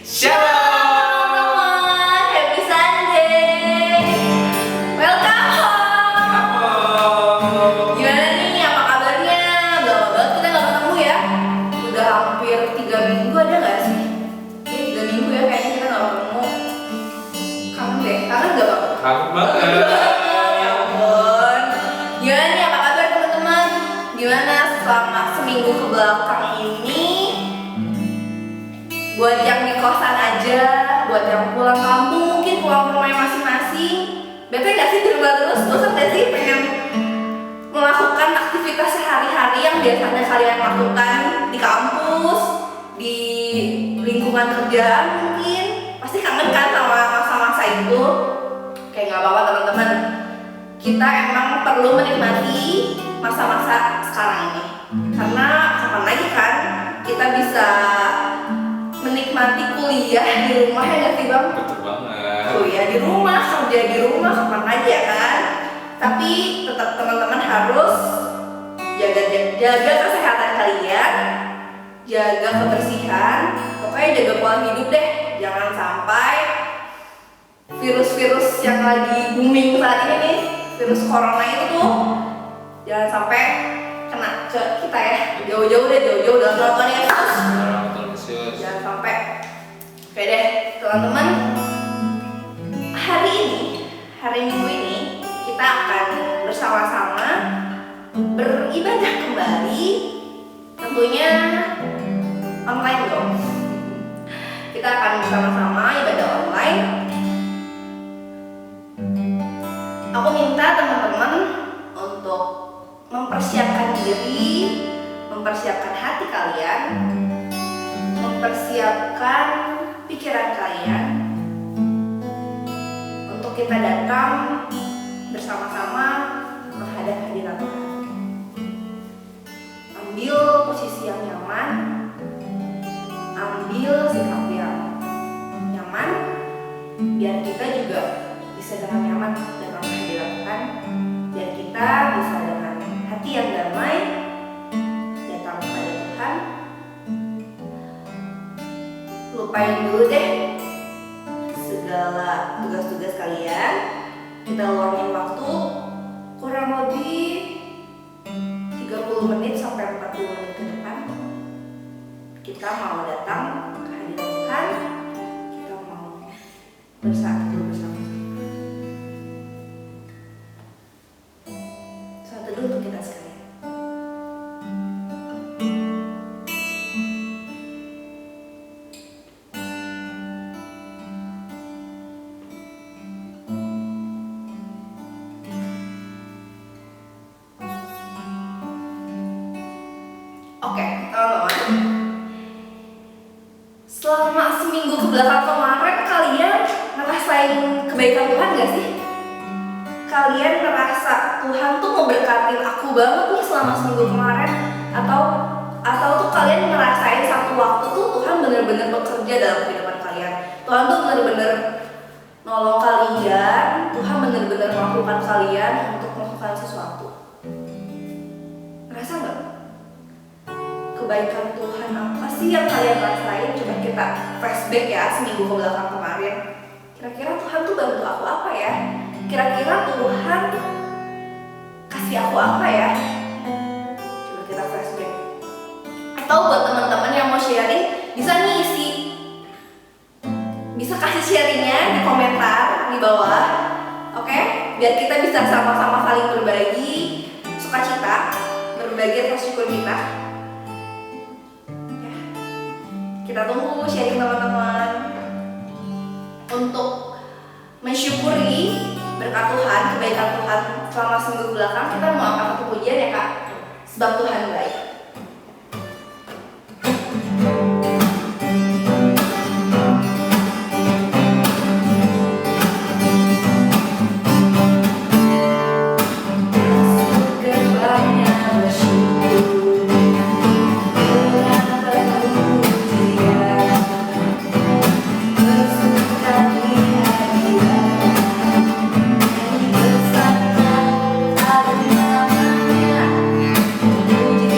Shalom teman-teman, happy Sunday. Welcome home. Gimana nih, apa kabarnya? Udah lama banget kita gak ketemu ya. Udah hampir 3 minggu ada gak sih? Iya 3 minggu ya kayaknya kita gak ketemu. Kangen deh, kangen gak bang? Kangen banget. Ya ampun. Gimana nih, apa kabar teman-teman? Gimana selama seminggu ke belakang ini? Buat yang di kosan aja, buat yang pulang kampung, mungkin pulang ke rumahnya masing-masing. Bete gak sih di rumah terus? Bosan gak sih pengen melakukan aktivitas sehari-hari yang biasanya kalian lakukan di kampus, di lingkungan kerjaan mungkin? Pasti kangen kan sama masa-masa itu? Kayak gak apa-apa teman-teman. Kita emang perlu menikmati masa-masa sekarang ini. Karena kapan lagi kan kita bisa menikmati kuliah di rumah ya nggak sih bang? Betul banget. Kuliah di rumah, kerja di rumah, kapan aja kan? Tapi tetap teman-teman harus jaga kesehatan kalian, jaga kebersihan, pokoknya jaga pola hidup deh. Jangan sampai virus-virus yang lagi booming saat ini nih, virus corona itu tuh jangan sampai kena ke kita ya. Jauh-jauh dalam nonton ya terus. Jangan sampai. Oke deh teman-teman, hari minggu ini kita akan bersama-sama beribadah kembali, tentunya online dong. Kita akan bersama-sama ibadah online. Aku minta teman-teman untuk mempersiapkan diri, mempersiapkan hati kalian, mempersiapkan pikiran kalian untuk kita datang bersama-sama menghadap hadirat Tuhan. Ambil posisi yang nyaman, ambil sikap yang nyaman, biar kita juga bisa dengan nyaman datang ke hadirat Tuhan, biar kita bisa dengan hati yang damai datang kepada Tuhan. Lupain dulu deh segala tugas-tugas kalian. Kita luangin waktu kurang lebih 30 menit sampai 40 menit ke depan. Kita mau datang ke hadirat Tuhan. Kita mau bersatu bersama-sama. Saat teduh untuk kita sekalian. Oke, teman-teman. Selama seminggu kebelakang kemarin kalian ngerasain kebaikan Tuhan gak sih? Kalian ngerasa Tuhan tuh memberkatin aku banget nih selama seminggu kemarin? Atau tuh kalian ngerasain satu waktu tuh Tuhan bener-bener bekerja dalam kehidupan kalian? Tuhan tuh bener-bener nolong kalian, Tuhan bener-bener melakukan kalian untuk melakukan sesuatu. Ngerasa gak? Kebaikan Tuhan apa sih yang kalian rasain? Coba kita flashback ya seminggu ke belakang kemarin. Kira-kira Tuhan tuh bantu aku apa ya? Kira-kira Tuhan kasih aku apa ya? Coba kita flashback. Atau buat teman-teman yang mau sharing, bisa nih bisa kasih sharingnya di komentar di bawah. Oke? Biar kita bisa sama-sama saling berbagi sukacita, berbagi rasa syukur kita. Kita tunggu sharing teman-teman. Untuk mensyukuri berkat Tuhan, kebaikan Tuhan selama seminggu belakang, kita mau angkat satu pujian ya kak. Sebab Tuhan baik. Puji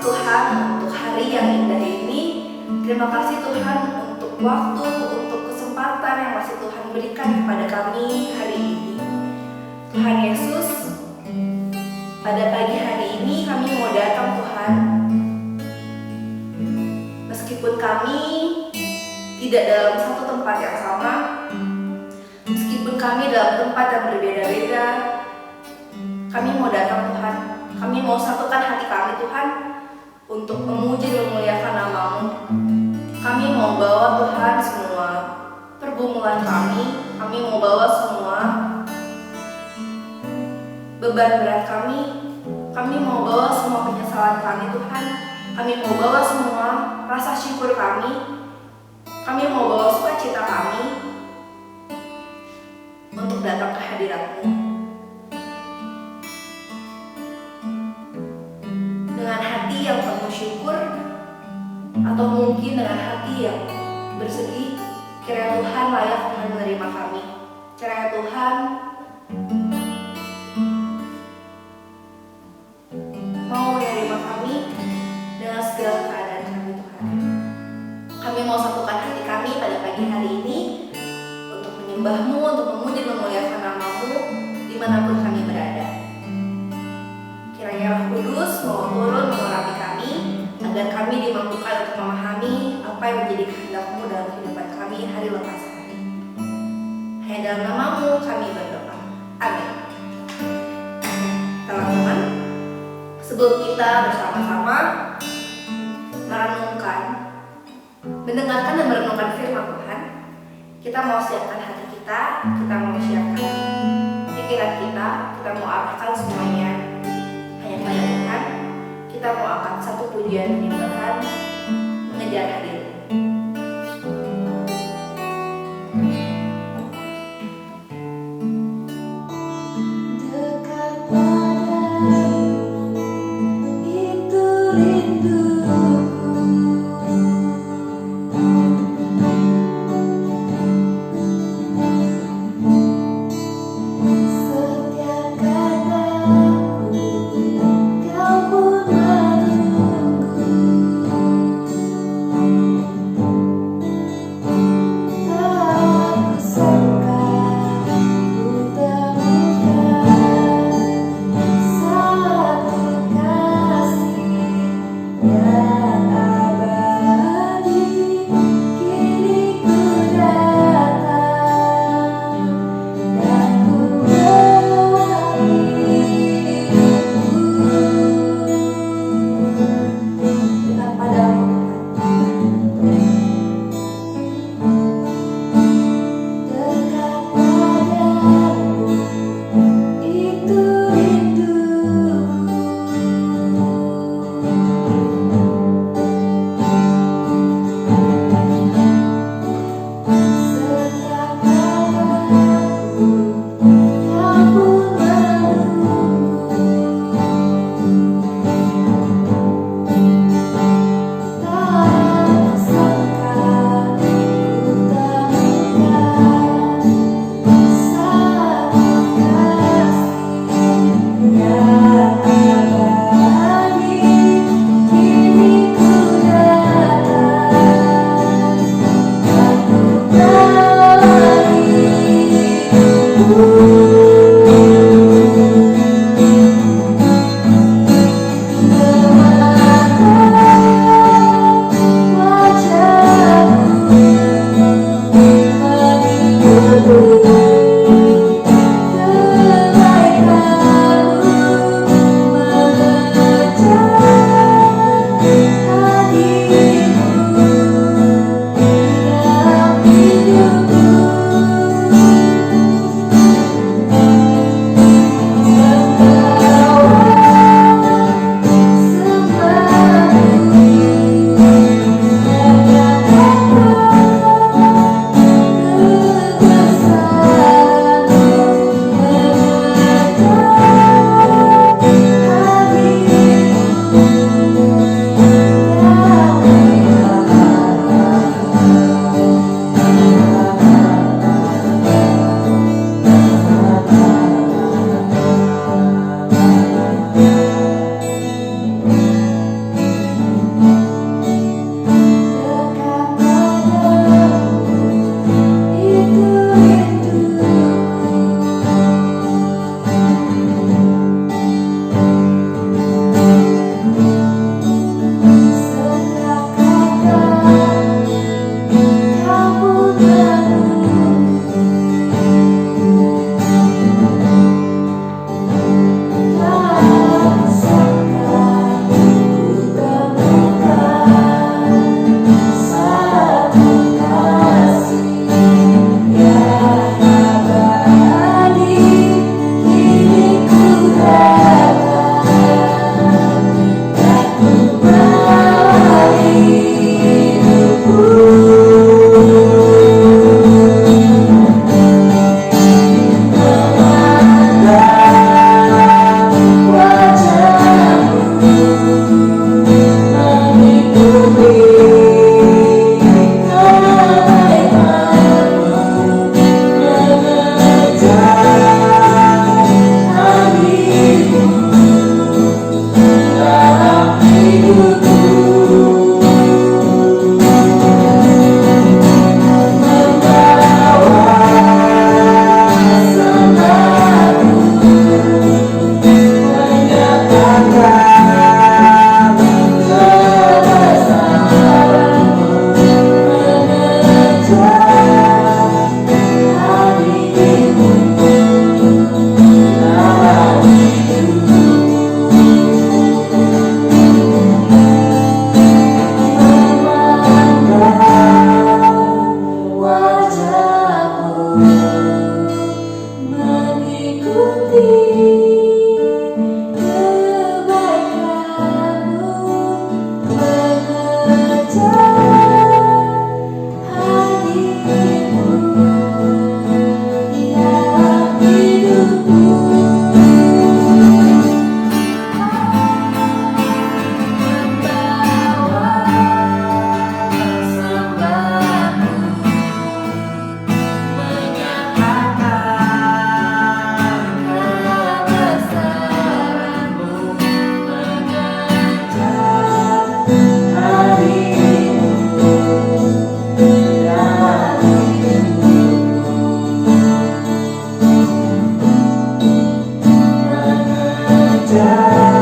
Tuhan untuk hari yang indah ini. Terima kasih Tuhan untuk waktu, untuk kesempatan yang masih Tuhan berikan kepada kami hari ini. Tuhan Yesus, pada pagi hari ini kami mau datang Tuhan. Meskipun kami tidak dalam satu tempat yang sama, meskipun kami dalam tempat yang berbeda-beda, kami mau datang Tuhan. Kami mau satukan hati kami Tuhan untuk memuji dan memuliakan nama-Mu. Kami mau bawa Tuhan semua pergumulan kami mau bawa semua beban berat kami mau bawa semua penyesalan kami Tuhan. Kami mau bawa semua rasa syukur kami mau bawa sukacita kami untuk datang ke hadirat-Mu. Dengan hati yang penuh syukur, atau mungkin dengan hati yang bersedih, kiranya Tuhan layak Tuhan menerima kami. Kiranya Tuhan mau menerima kami dengan segala keadaan kami Tuhan. Kami mau satukan hati kami pada pagi hari ini untuk menyembah-Mu, untuk memuji dan memuliakan nama-Mu dimanapun kami berada. Kiranya Roh Kudus mau turun mengurapi kami, agar kami dimampukan untuk memahami apa yang menjadi kehendak-Mu dalam kehidupan kami hari lepas hari. Hanya dalam nama-Mu kami berdoa. Amin. Teman-teman, sebelum kita bersama-sama merenungkan, mendengarkan dan merenungkan firman Tuhan, kita mau siapkan hati kita mau siapkan pikiran kita mau arahkan semuanya hanya pada Tuhan. Kita mau angkat satu pujian penyembahan mengejar hadir-Mu. Dekat padamu itu rinduku, setiap kataku Kau pun menunggu. Tak kusangka ku temukan satu kasih yang abadi. Kini ku datang dan ku Dekat padamu dekat padamu itu rinduku. Setiap kataku Kau pun menunggu. Tak sangka ku temukan satu kasih yang abadi. Kini ku datang dan ku mengikuti kebaikanmu, mengejar hadirmu di dalam hidupku. Membawa sembahmu, menyatakan kebesaranmu, mengejar hadirmu di dalam hidupku, mengejar hadirmu di dalam hidupku, mengejar hadirmu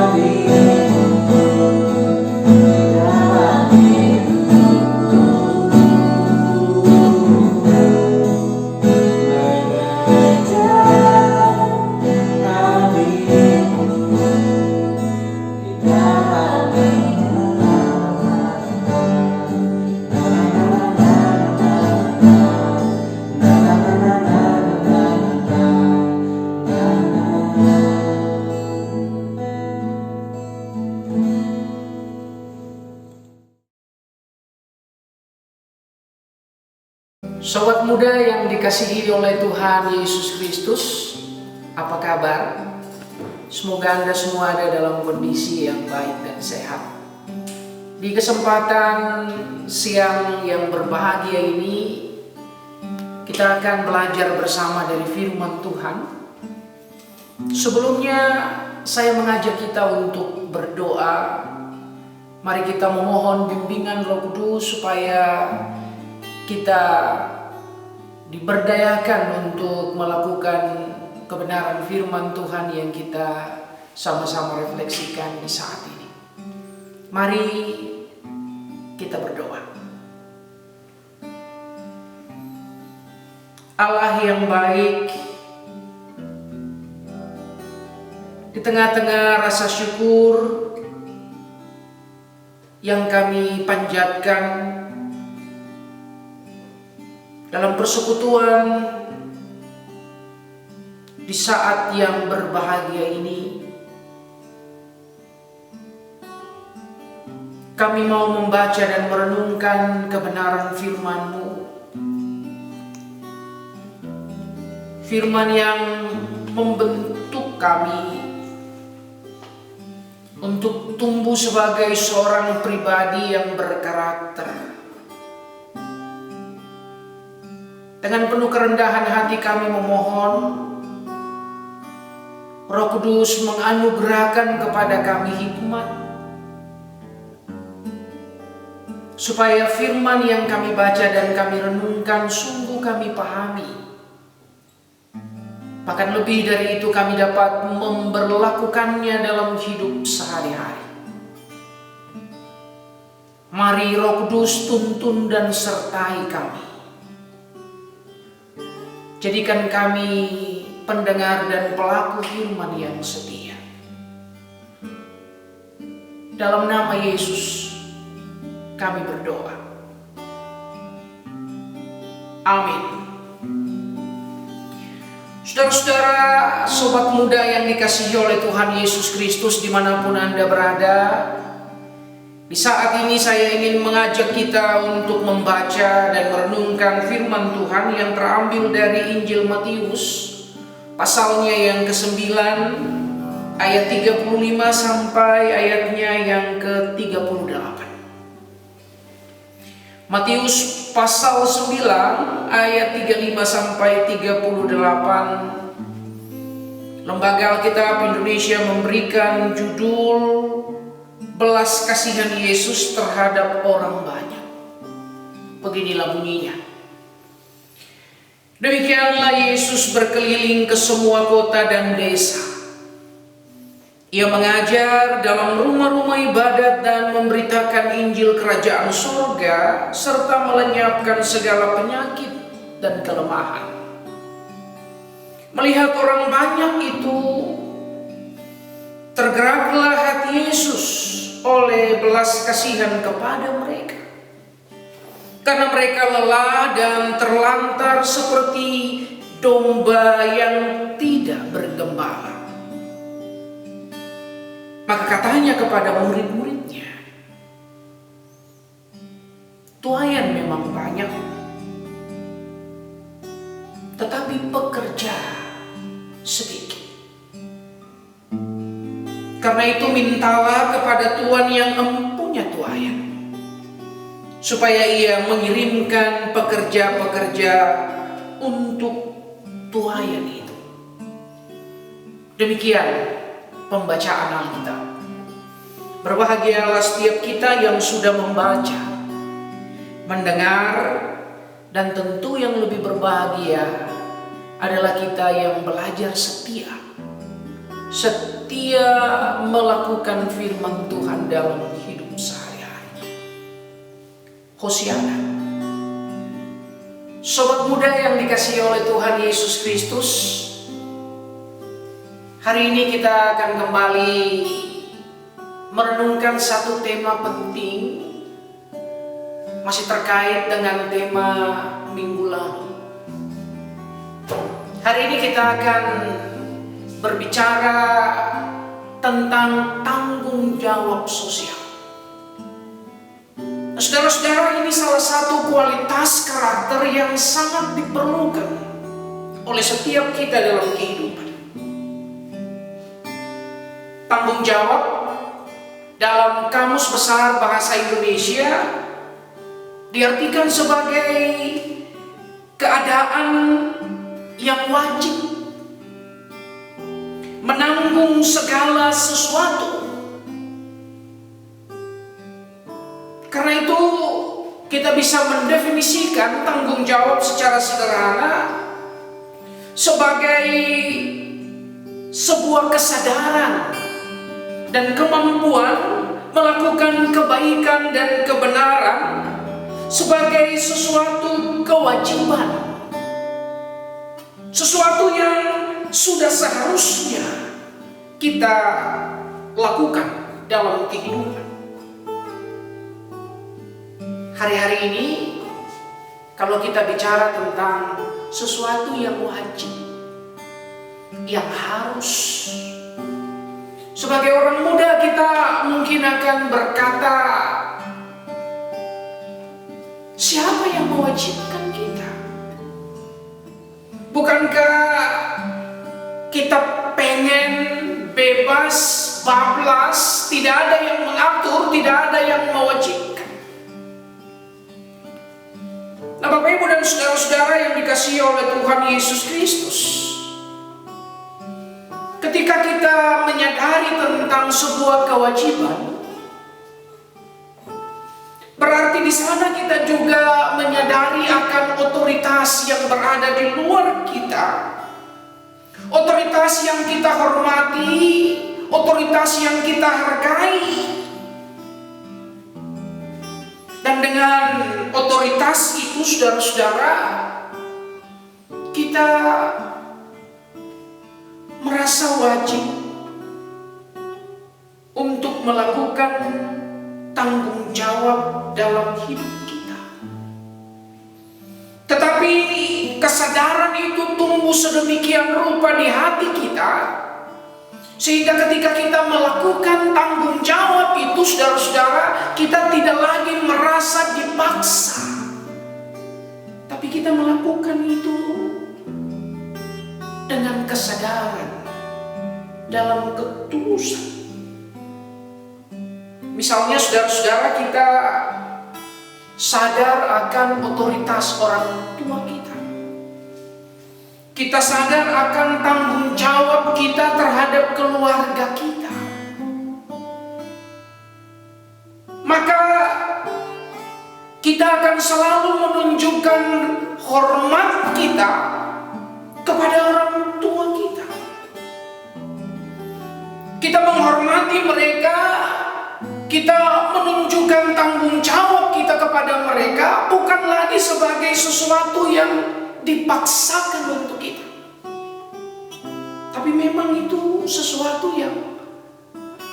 di dalam Sobat muda yang dikasihi oleh Tuhan Yesus Kristus, apa kabar? Semoga Anda semua ada dalam kondisi yang baik dan sehat. Di kesempatan siang yang berbahagia ini, kita akan belajar bersama dari firman Tuhan. Sebelumnya, saya mengajak kita untuk berdoa. Mari kita memohon bimbingan Roh Kudus supaya kita diberdayakan untuk melakukan kebenaran firman Tuhan yang kita sama-sama refleksikan di saat ini. Mari kita berdoa. Allah yang baik, di tengah-tengah rasa syukur yang kami panjatkan dalam persekutuan di saat yang berbahagia ini, kami mau membaca dan merenungkan kebenaran firman-Mu. Firman yang membentuk kami untuk tumbuh sebagai seorang pribadi yang berkarakter. Dengan penuh kerendahan hati kami memohon Roh Kudus menganugerahkan kepada kami hikmat, supaya firman yang kami baca dan kami renungkan sungguh kami pahami. Bahkan lebih dari itu, kami dapat memberlakukannya dalam hidup sehari-hari. Mari Roh Kudus tuntun dan sertai kami. Jadikan kami pendengar dan pelaku firman yang setia. Dalam nama Yesus kami berdoa. Amin. Saudara-saudara, sobat muda yang dikasihi oleh Tuhan Yesus Kristus dimanapun Anda berada, di saat ini saya ingin mengajak kita untuk membaca dan merenungkan firman Tuhan yang terambil dari Injil Matius, pasalnya yang ke-9, ayat 35 sampai ayatnya yang ke-38. Matius pasal 9 ayat 35 sampai 38. Lembaga Alkitab Indonesia memberikan judul Belas kasihan Yesus terhadap orang banyak. Beginilah bunyinya. Demikianlah Yesus berkeliling ke semua kota dan desa. Ia mengajar dalam rumah-rumah ibadat dan memberitakan Injil Kerajaan Surga serta melenyapkan segala penyakit dan kelemahan. Melihat orang banyak itu, tergeraklah hati Yesus oleh belas kasihan kepada mereka, karena mereka lelah dan terlantar seperti domba yang tidak bergembala. Maka katanya kepada murid-muridnya, tuaian memang banyak, tetapi pekerja sedikit. Karena itu mintalah kepada Tuhan yang empunya tuaian, supaya ia mengirimkan pekerja-pekerja untuk tuaian itu. Demikian pembacaan Alkitab. Berbahagialah setiap kita yang sudah membaca, mendengar, dan tentu yang lebih berbahagia adalah kita yang belajar setia melakukan firman Tuhan dalam hidup sehari-hari. Hosiana. Sobat muda yang dikasihi oleh Tuhan Yesus Kristus, hari ini kita akan kembali merenungkan satu tema penting, masih terkait dengan tema minggu lalu. Hari ini kita akan berbicara tentang tanggung jawab sosial. Saudara-saudara, ini salah satu kualitas karakter yang sangat diperlukan oleh setiap kita dalam kehidupan. Tanggung jawab dalam Kamus Besar Bahasa Indonesia diartikan sebagai keadaan yang wajib menanggung segala sesuatu. Karena itu kita bisa mendefinisikan tanggung jawab secara sederhana sebagai sebuah kesadaran dan kemampuan melakukan kebaikan dan kebenaran sebagai sesuatu kewajiban, sesuatu yang sudah seharusnya kita lakukan dalam kehidupan. Hari-hari ini kalau kita bicara tentang sesuatu yang wajib, yang harus, sebagai orang muda kita mungkin akan berkata, siapa yang mewajibkan kita? Bukankah kita pengen bebas, bablas, tidak ada yang mengatur, tidak ada yang mewajibkan? Nah, Bapak Ibu dan saudara-saudara yang dikasihi oleh Tuhan Yesus Kristus, ketika kita menyadari tentang sebuah kewajiban, berarti di sana kita juga menyadari akan otoritas yang berada di luar kita, otoritas yang kita hormati, otoritas yang kita hargai. Dan dengan otoritas itu, saudara-saudara, kita merasa wajib untuk melakukan tanggung jawab dalam hidup kita. Tetapi kesadaran itu tumbuh sedemikian rupa di hati kita, sehingga ketika kita melakukan tanggung jawab itu, saudara-saudara, kita tidak lagi merasa dipaksa, tapi kita melakukan itu dengan kesadaran dalam ketulusan. Misalnya saudara-saudara, kita sadar akan otoritas orang tua kita. Kita sadar akan tanggung jawab kita terhadap keluarga kita. Maka kita akan selalu menunjukkan hormat kita kepada orang tua kita. Kita menghormati mereka, kita menunjukkan tanggung jawab kita kepada mereka bukan lagi sebagai sesuatu yang dipaksakan untuk kita, tapi memang itu sesuatu yang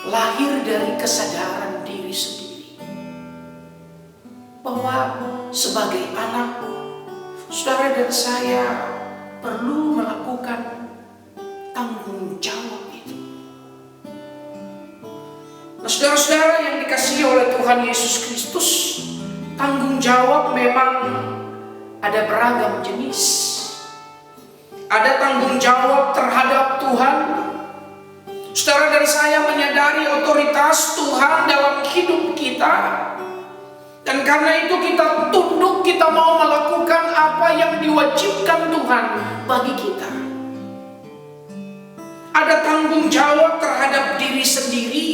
lahir dari kesadaran diri sendiri. bahwa sebagai anak, saudara dan saya perlu melakukan tanggung jawab itu. Nah, saudara-saudara yang dikasihi oleh Tuhan Yesus Kristus, tanggung jawab memang ada beragam jenis. Ada tanggung jawab terhadap Tuhan. Saudara dan saya menyadari otoritas Tuhan dalam hidup kita. Dan karena itu kita tunduk, kita mau melakukan apa yang diwajibkan Tuhan bagi kita. Ada tanggung jawab terhadap diri sendiri,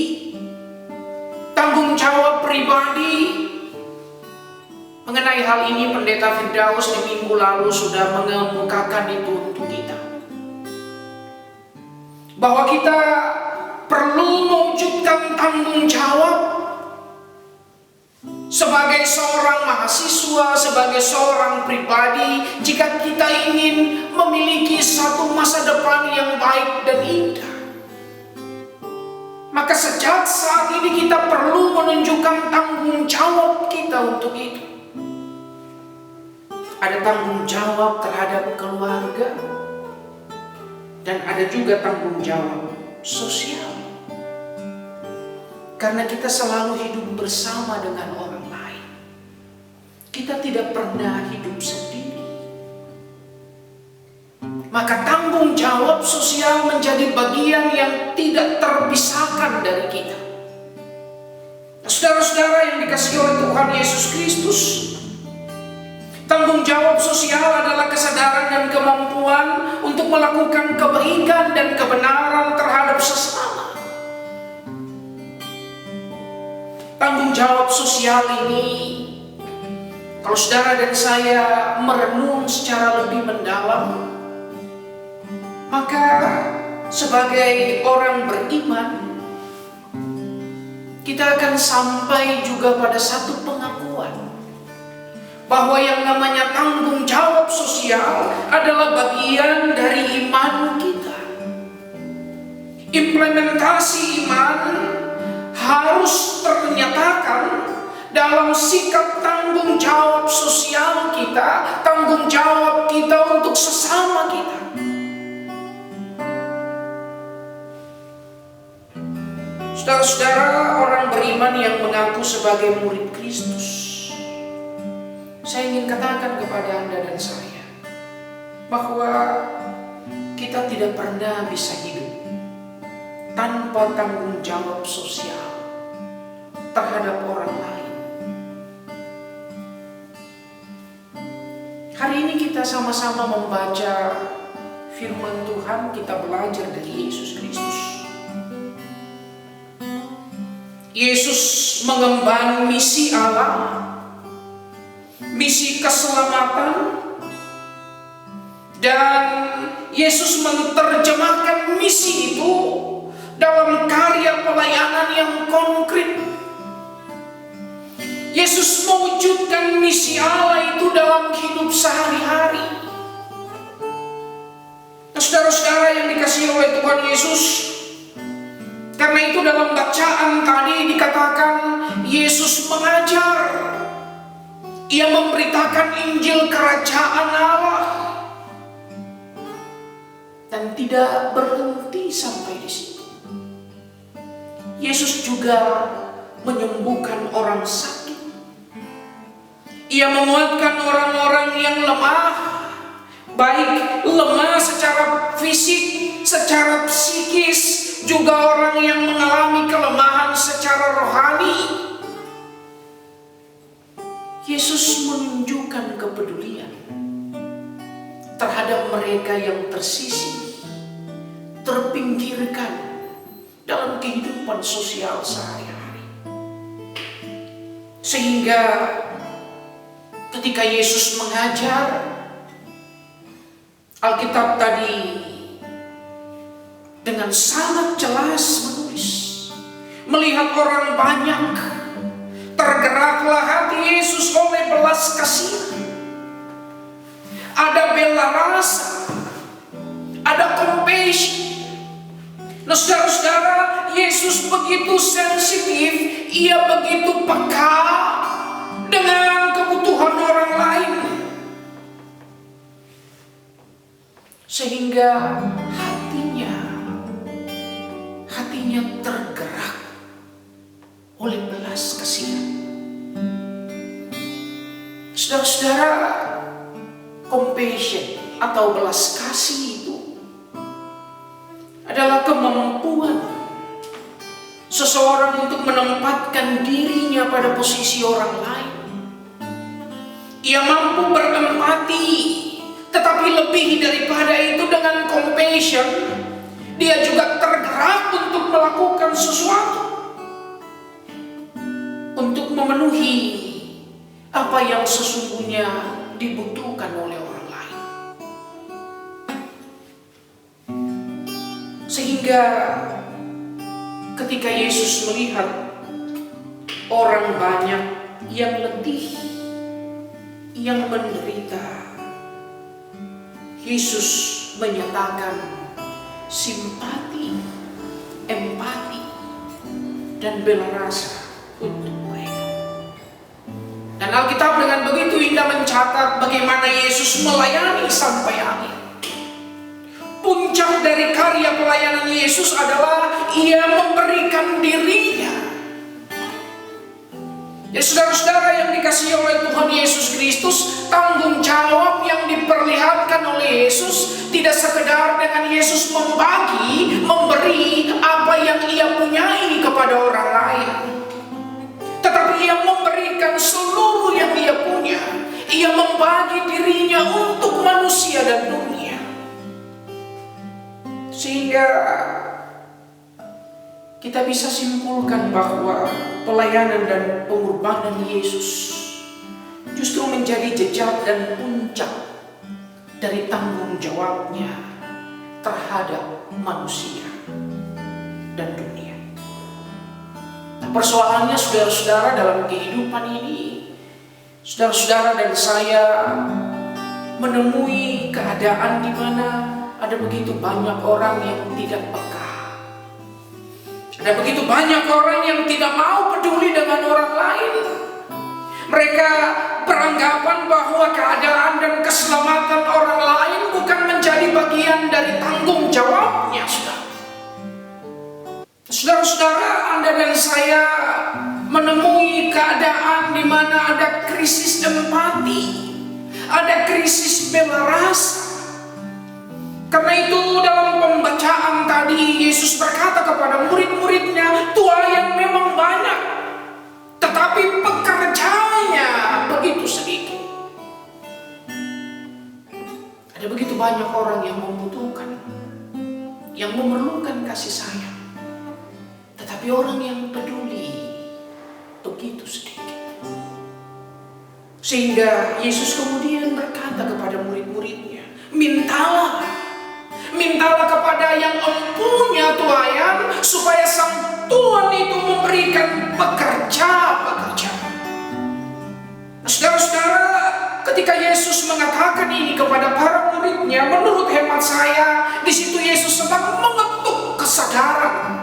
tanggung jawab pribadi. Mengenai hal ini Pendeta Firdaus di minggu lalu sudah mengemukakan itu untuk kita. Bahwa kita perlu mewujudkan tanggung jawab sebagai seorang mahasiswa, sebagai seorang pribadi, jika kita ingin memiliki satu masa depan yang baik dan indah. Maka sejak saat ini kita perlu menunjukkan tanggung jawab kita untuk itu. Ada tanggung jawab terhadap keluarga, dan ada juga tanggung jawab sosial. Karena kita selalu hidup bersama dengan orang lain. Kita tidak pernah hidup sendiri. Maka tanggung jawab sosial menjadi bagian yang tidak terpisahkan dari kita. Nah, saudara-saudara yang dikasihi oleh Tuhan Yesus Kristus, tanggung jawab sosial adalah kesadaran dan kemampuan untuk melakukan kebaikan dan kebenaran terhadap sesama. Tanggung jawab sosial ini, kalau saudara dan saya merenung secara lebih mendalam, maka sebagai orang beriman, kita akan sampai juga pada satu pengakuan bahwa yang namanya tanggung jawab sosial adalah bagian dari iman kita. Implementasi iman harus ternyatakan dalam sikap tanggung jawab sosial kita, tanggung jawab kita untuk sesama kita. Saudara-saudara, orang beriman yang mengaku sebagai murid Kristus, saya ingin katakan kepada Anda dan saya bahwa kita tidak pernah bisa hidup tanpa tanggung jawab sosial terhadap orang lain. Hari ini kita sama-sama membaca firman Tuhan, kita belajar dari Yesus Kristus. Yesus mengemban misi Allah, misi keselamatan, dan Yesus menerjemahkan misi itu dalam karya pelayanan yang konkret. Yesus mewujudkan misi Allah itu dalam hidup sehari-hari. Nah, saudara-saudara yang dikasihi oleh Tuhan Yesus, karena itu dalam bacaan tadi dikatakan Yesus mengajar. Ia memberitakan Injil Kerajaan Allah. Dan tidak berhenti sampai di situ. Yesus juga menyembuhkan orang sakit. Ia menguatkan orang-orang yang lemah, baik lemah secara fisik, secara psikis, juga orang yang mengalami kelemahan secara rohani. Yesus menunjukkan kepedulian terhadap mereka yang tersisih, terpinggirkan dalam kehidupan sosial sehari-hari. Sehingga ketika Yesus mengajar, Alkitab tadi dengan sangat jelas menulis, melihat orang banyak, tergeraklah hati Yesus oleh belas kasihan. Ada bela rasa, ada compassion. Nah, saudara-saudara, Yesus begitu sensitif, ia begitu peka dengan sehingga hatinya tergerak oleh belas kasihan. Saudara-saudara, compassion atau belas kasih itu adalah kemampuan seseorang untuk menempatkan dirinya pada posisi orang lain. Ia mampu berempati, tetapi lebih daripada itu, dengan compassion dia juga tergerak untuk melakukan sesuatu untuk memenuhi apa yang sesungguhnya dibutuhkan oleh orang lain. Sehingga ketika Yesus melihat orang banyak yang letih, yang menderita, Yesus menyatakan simpati, empati, dan bela rasa untuk mereka. Dan Alkitab dengan begitu indah mencatat bagaimana Yesus melayani sampai akhir. Puncak dari karya pelayanan Yesus adalah Ia memberikan dirinya. Ya, saudara-saudara yang dikasihi oleh Tuhan Yesus Kristus, tanggung jawab yang diperlihatkan oleh Yesus tidak sekedar dengan Yesus memberi apa yang Ia punyai kepada orang lain, tetapi Ia memberikan seluruh yang Ia punya. Ia membagi dirinya untuk manusia dan dunia. Sehingga kita bisa simpulkan bahwa pelayanan dan pengorbanan Yesus justru menjadi jejak dan puncak dari tanggung jawabnya terhadap manusia dan dunia. Nah, persoalannya saudara-saudara, dalam kehidupan ini, saudara-saudara dan saya menemui keadaan di mana ada begitu banyak orang yang tidak peka. Ada begitu banyak orang yang tidak mau peduli dengan orang lain. Mereka beranggapan bahwa keadaan dan keselamatan orang lain bukan menjadi bagian dari tanggung jawabnya. Saudara-saudara, Anda dan saya menemui keadaan di mana ada krisis empati, ada krisis bela rasa. Karena itu dalam pembacaan tadi Yesus berkata kepada murid-muridnya, tuaian memang banyak, tetapi pekerjanya begitu sedikit. Ada begitu banyak orang yang membutuhkan, yang memerlukan kasih sayang, tetapi orang yang peduli begitu sedikit. Sehingga Yesus kemudian berkata kepada murid-muridnya, Mintalah kepada yang empunya tuaian, supaya sang Tuhan itu memberikan pekerja-pekerja. Saudara-saudara, ketika Yesus mengatakan ini kepada para muridnya, menurut hemat saya, di situ Yesus sedang mengetuk kesadaran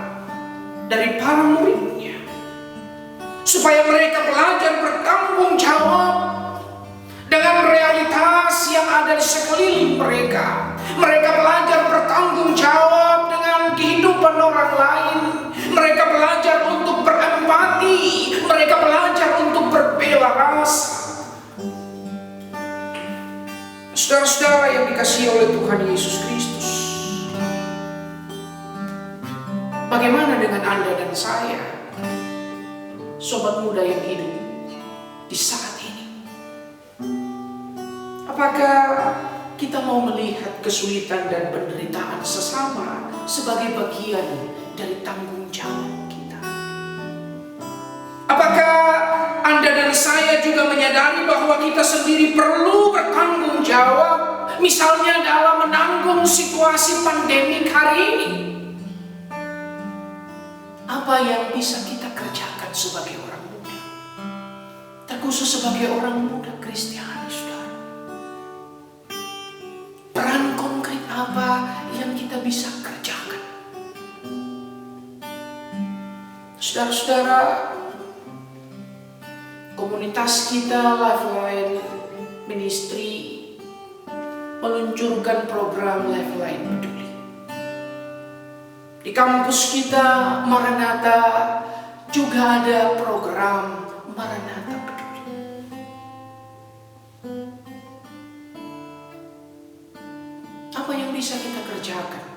dari para muridnya, supaya mereka belajar bertanggung jawab dengan realitas yang ada di sekeliling mereka. Mereka belajar bertanggung jawab dengan kehidupan orang lain. Mereka belajar untuk berempati. Mereka belajar untuk berbela rasa. Saudara-saudara yang dikasihi oleh Tuhan Yesus Kristus, bagaimana dengan Anda dan saya, sobat muda yang hidup di saat ini? Apakah kita mau melihat kesulitan dan penderitaan sesama sebagai bagian dari tanggung jawab kita? Apakah Anda dan saya juga menyadari bahwa kita sendiri perlu bertanggung jawab, misalnya dalam menanggung situasi pandemik hari ini? Apa yang bisa kita kerjakan sebagai orang muda, terkhusus sebagai orang muda Kristiani, saudara? Peran konkret apa yang kita bisa kerjakan? Saudara-saudara, komunitas kita Lifeline Ministry meluncurkan program Lifeline Peduli. Di kampus kita Maranatha juga ada program Maranatha Peduli. Apa yang bisa kita kerjakan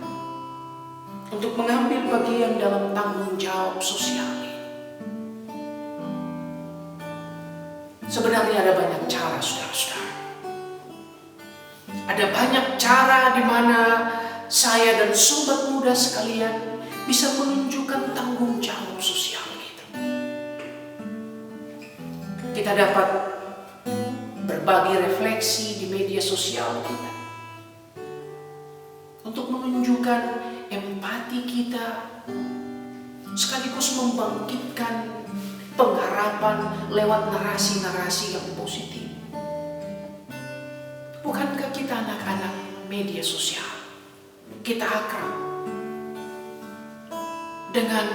untuk mengambil bagian dalam tanggung jawab sosial ini? Sebenarnya ada banyak cara, saudara-saudara. Ada banyak cara di mana saya dan sobat muda sekalian bisa menunjukkan tanggung jawab sosial kita. Kita dapat berbagi refleksi di media sosial kita untuk menunjukkan empati kita, sekaligus membangkitkan pengharapan lewat narasi-narasi yang positif. Bukankah kita anak-anak media sosial? Kita akrab dengan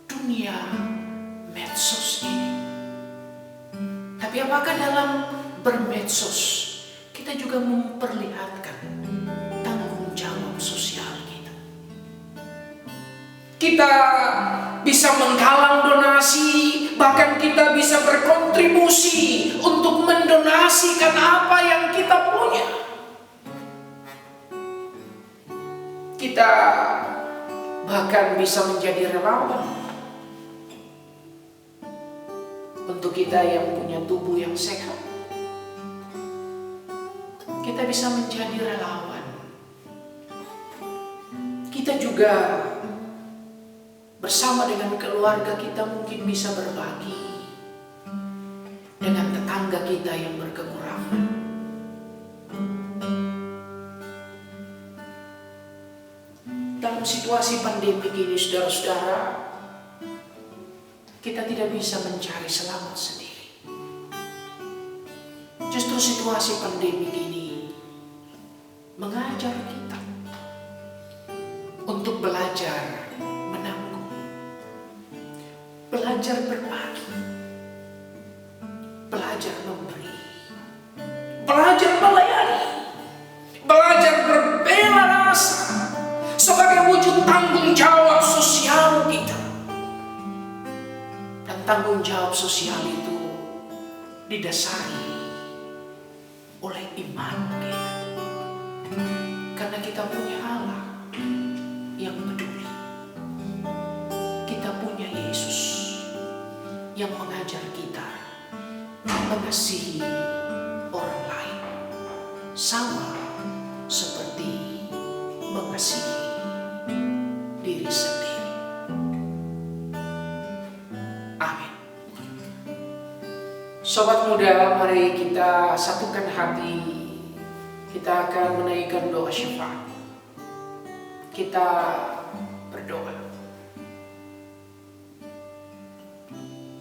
dunia medsos ini. Tapi apakah dalam bermedsos kita juga memperlihatkan tanggung jawab sosial kita? Kita bisa menggalang donasi, bahkan kita bisa berkontribusi untuk mendonasikan apa yang kita punya. Kita bahkan bisa menjadi relawan untuk kita yang punya tubuh yang sehat. Kita bisa menjadi relawan. Kita juga bersama dengan keluarga kita mungkin bisa berbagi dengan tetangga kita yang berkekurangan. Dalam situasi pandemi ini, saudara-saudara, kita tidak bisa mencari selamat sendiri. Justru situasi pandemi ini mengajar kita untuk belajar menanggung, belajar berbagi, belajar memberi, belajar melayani, belajar berbela rasa sebagai wujud tanggung jawab sosial kita. Dan tanggung jawab sosial itu didasari oleh iman kita. Karena kita punya Allah yang peduli. Kita punya Yesus yang mengajar kita mengasihi orang lain sama seperti mengasihi diri sendiri. Amin. Sobat muda, mari kita satukan hati. Kita akan menaikkan doa syafaat. Kita berdoa.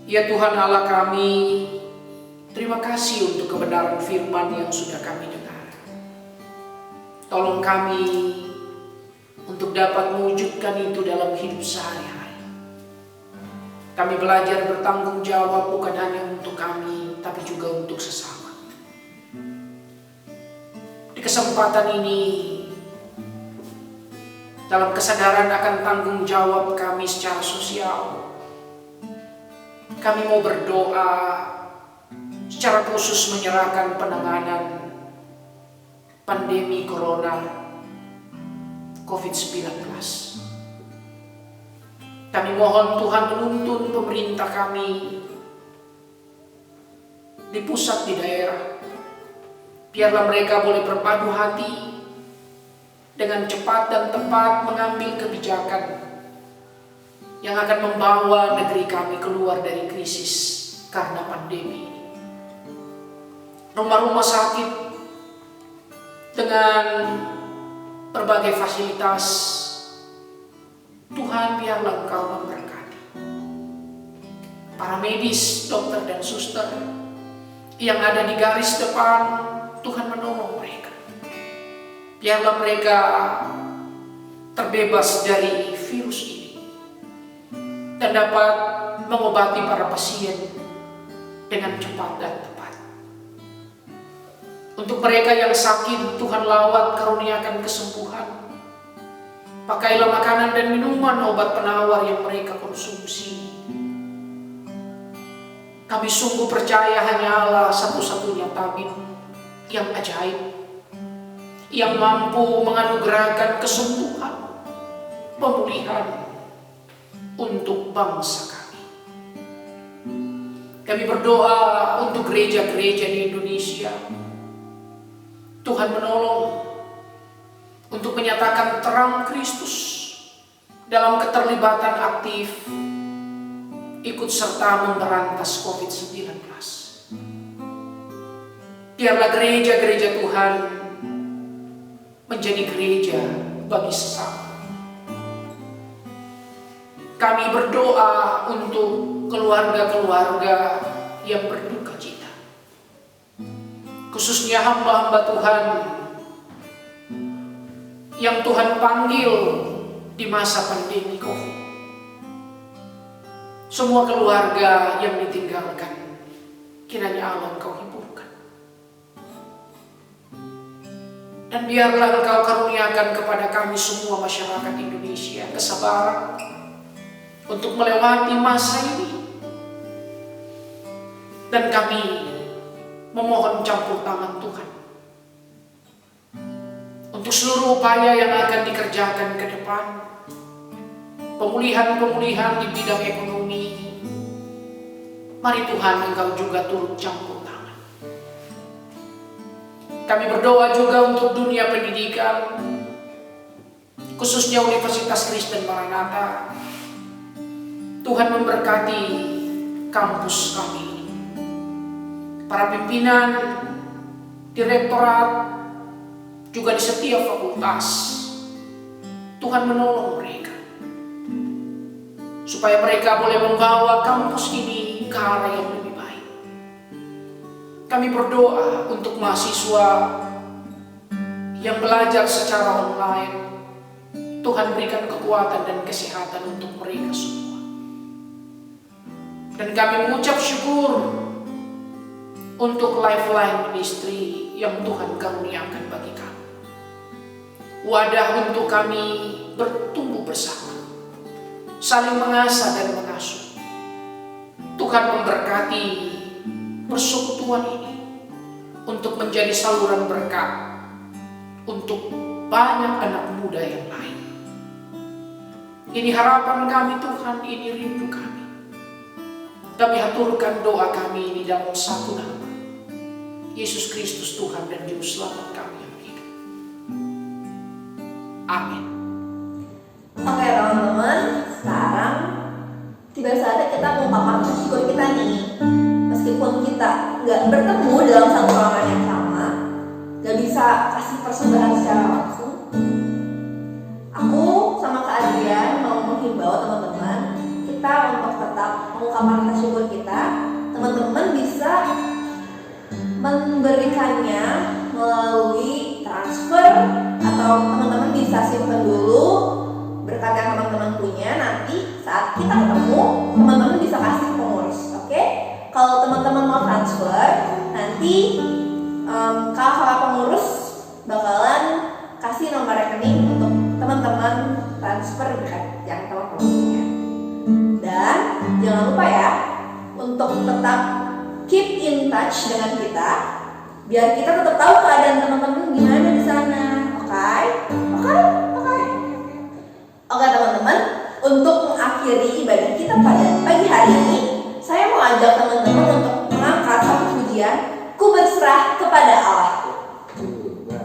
Ya Tuhan Allah kami, terima kasih untuk kebenaran firman yang sudah kami dengar. Tolong kami untuk dapat mewujudkan itu dalam hidup sehari-hari. Kami belajar bertanggung jawab bukan hanya untuk kami, tapi juga untuk sesama. Di kesempatan ini, dalam kesadaran akan tanggung jawab kami secara sosial, kami mau berdoa secara khusus menyerahkan penanganan pandemi corona COVID-19. Kami mohon Tuhan menuntun pemerintah kami di pusat, di daerah. Biarlah mereka boleh berpadu hati dengan cepat dan tepat mengambil kebijakan yang akan membawa negeri kami keluar dari krisis karena pandemi. Rumah-rumah sakit dengan berbagai fasilitas, Tuhan biarlah Engkau memberkati. Para medis, dokter dan suster yang ada di garis depan, Tuhan menolong mereka. Biarlah mereka terbebas dari virus ini dan dapat mengobati para pasien dengan cepat dan tepat. Untuk mereka yang sakit, Tuhan lawat, karuniakan kesembuhan. Pakailah makanan dan minuman, obat penawar yang mereka konsumsi. Kami sungguh percaya hanya Allah satu-satunya tabib yang ajaib, yang mampu menganugerahkan kesembuhan, pemulihan untuk bangsa kami. Kami berdoa untuk gereja-gereja di Indonesia. Tuhan menolong untuk menyatakan terang Kristus dalam keterlibatan aktif ikut serta memberantas COVID-19. Biarlah gereja-gereja Tuhan menjadi gereja bagi sesama. Kami berdoa untuk keluarga-keluarga yang berduka cita, khususnya hamba-hamba Tuhan yang Tuhan panggil di masa pandemi COVID. Semua keluarga yang ditinggalkan, kiranya Allah Engkau hiburkan. Dan biarlah Engkau karuniakan kepada kami semua masyarakat Indonesia kesabaran untuk melewati masa ini. Dan kami memohon campur tangan Tuhan untuk seluruh upaya yang akan dikerjakan ke depan. Pemulihan-pemulihan di bidang ekonomi, mari Tuhan Engkau juga turut campur tangan. Kami berdoa juga untuk dunia pendidikan, khususnya Universitas Kristen Maranatha. Tuhan memberkati kampus kami ini. Para pimpinan, direktorat, juga di setiap fakultas, Tuhan menolong mereka supaya mereka boleh membawa kampus ini ke arah yang lebih baik. Kami berdoa untuk mahasiswa yang belajar secara online. Tuhan berikan kekuatan dan kesehatan untuk mereka semua. Dan kami mengucap syukur untuk Lifeline Ministry yang Tuhan karuniakan bagi kami. Wadah untuk kami bertumbuh bersama, saling mengasah dan mengasuh. Tuhan memberkati persekutuan ini untuk menjadi saluran berkat untuk banyak anak muda yang lain. Ini harapan kami Tuhan, ini rindu kami. Kami haturkan doa kami ini dalam satu nama, Yesus Kristus Tuhan dan Juru Selamat kami yang hidup. Amin. Oke teman-teman, sekarang tiba saatnya kita mengungkapkan syukur kita nih. Meskipun kita nggak bertemu dalam satu ruangan yang sama, nggak bisa kasih persembahan secara langsung, aku sama Kak Adrian mau menghimbau teman-teman kita untuk tetap mengungkapkan rasa syukur kita. Teman-teman bisa memberikannya melalui transfer, atau teman-teman bisa simpan dulu berkat yang teman-teman punya. Nanti saat kita ketemu, teman-teman bisa kasih ke pengurus. Oke? Kalau teman-teman mau transfer, nanti kakak pengurus bakalan kasih nomor rekening untuk teman-teman transfer berkat yang teman-teman punya. Dan jangan lupa ya untuk tetap keep in touch dengan kita, biar kita tetap tahu keadaan teman-teman gimana di sana. Oke teman-teman, untuk mengakhiri ibadah kita pada pagi hari ini, saya mau ajak teman-teman untuk mengangkat satu pujian, Ku berserah kepada Allahku. Tidak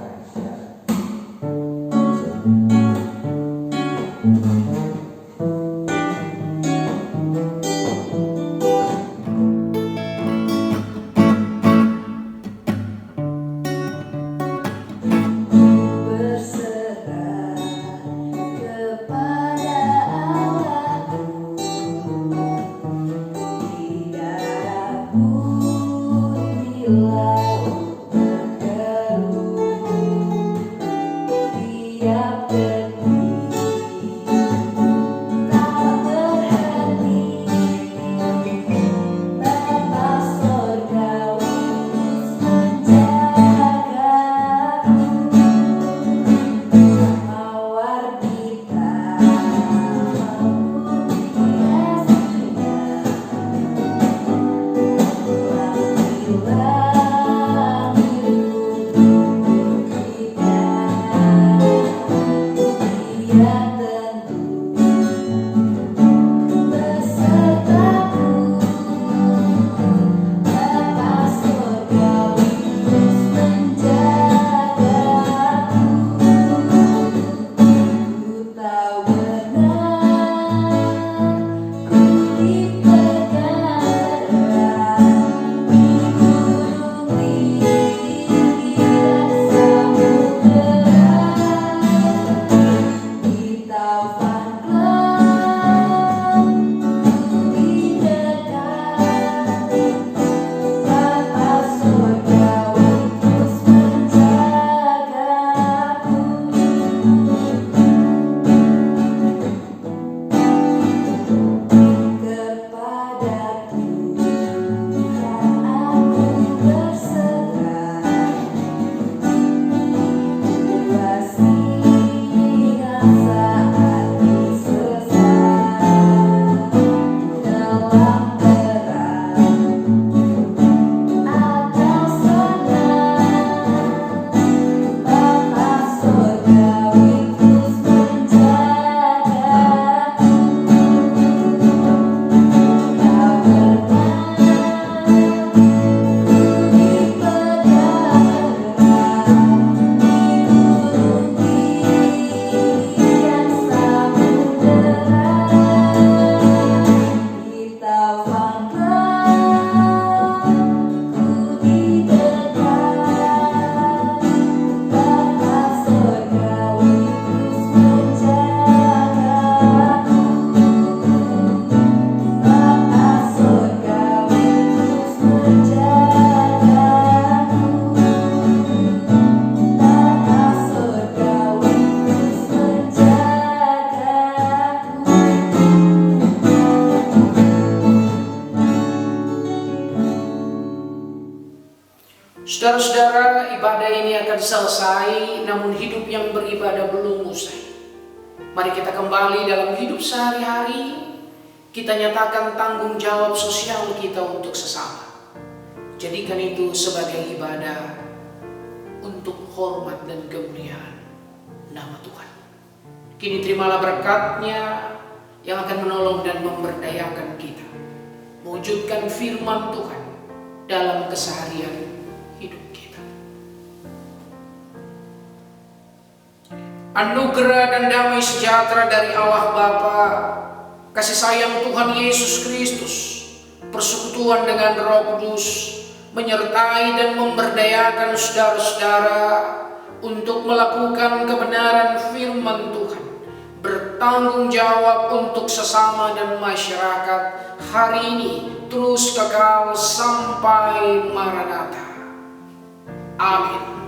kebaikan selesai, namun hidup yang beribadah belum usai. Mari kita kembali dalam hidup sehari-hari, kita nyatakan tanggung jawab sosial kita untuk sesama. Jadikan itu sebagai ibadah untuk hormat dan kemuliaan nama Tuhan. Kini terimalah berkat-Nya yang akan menolong dan memberdayakan kita mewujudkan firman Tuhan dalam keseharian hidup kita. Anugerah dan damai sejahtera dari Allah Bapa, kasih sayang Tuhan Yesus Kristus, persekutuan dengan Roh Kudus menyertai dan memberdayakan saudara-saudara untuk melakukan kebenaran firman Tuhan, bertanggung jawab untuk sesama dan masyarakat hari ini terus kekal sampai Maranatha. Amin.